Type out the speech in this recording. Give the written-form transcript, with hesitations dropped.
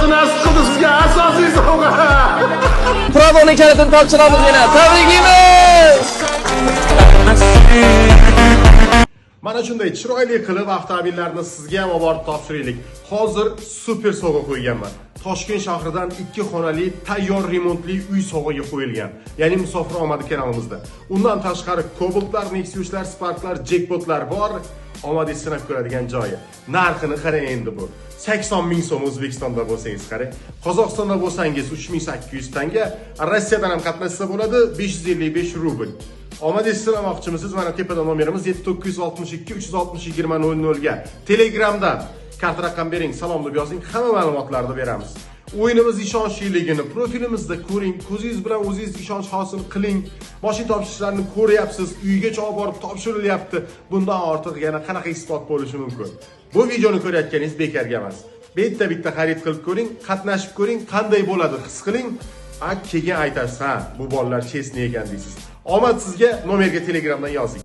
Alloh nasib qildi sizga asosiy sovg'a. Pradoning kalitini topshiramiz yana. Tabriklaymiz. Mana shunday chiroyli qilib avtomobillarni sizga ham olib topshiraylik. Hozir super sovg'a qo'yganman. Toshkent shahridan 2 xonali tayyor remontli uy sovg'aga qo'yilgan. Ya'ni musofir omadi kanalimizda. Undan tashqari Cobalt'lar, Nexus'lar, Spark'lar, Jackpot'lar bor. Omadingiz sinab ko'radigan joyi. Narxini qarang endi bu. 80 ming so'm O'zbekistonda bo'lsangiz qarang. Qozog'istonda bo'lsangiz 3800 tanga, Rossiyadan ham qatnashsa bo'ladi 555 rubl. Omadingiz sinamoqchimisiz? Mana tepada nomerimiz 7962 360 2000 ga. Telegramdan kart raqam bering, salom deb yozing, hamma ma'lumotlarni beramiz. O'yinimiz ishonchliligini profilimizda ko'ring, ko'zingiz bilan o'zingiz ishonch hosil qiling. Mashina topshirishlarni ko'ryapsiz, uygacha olib borib topshirilyapti. Bundan ortiq yana qanaqa isbot bo'lishi mumkin? Bu videoni ko'rayotganingiz bekarga emas. Bitta xarid qilib ko'ring, qatnashib ko'ring, qanday bo'ladi his qiling. Keyin aytasiz, ha, bu bolalar chestni ekan deysiz. Omad sizga, nomerga Telegramdan yozing.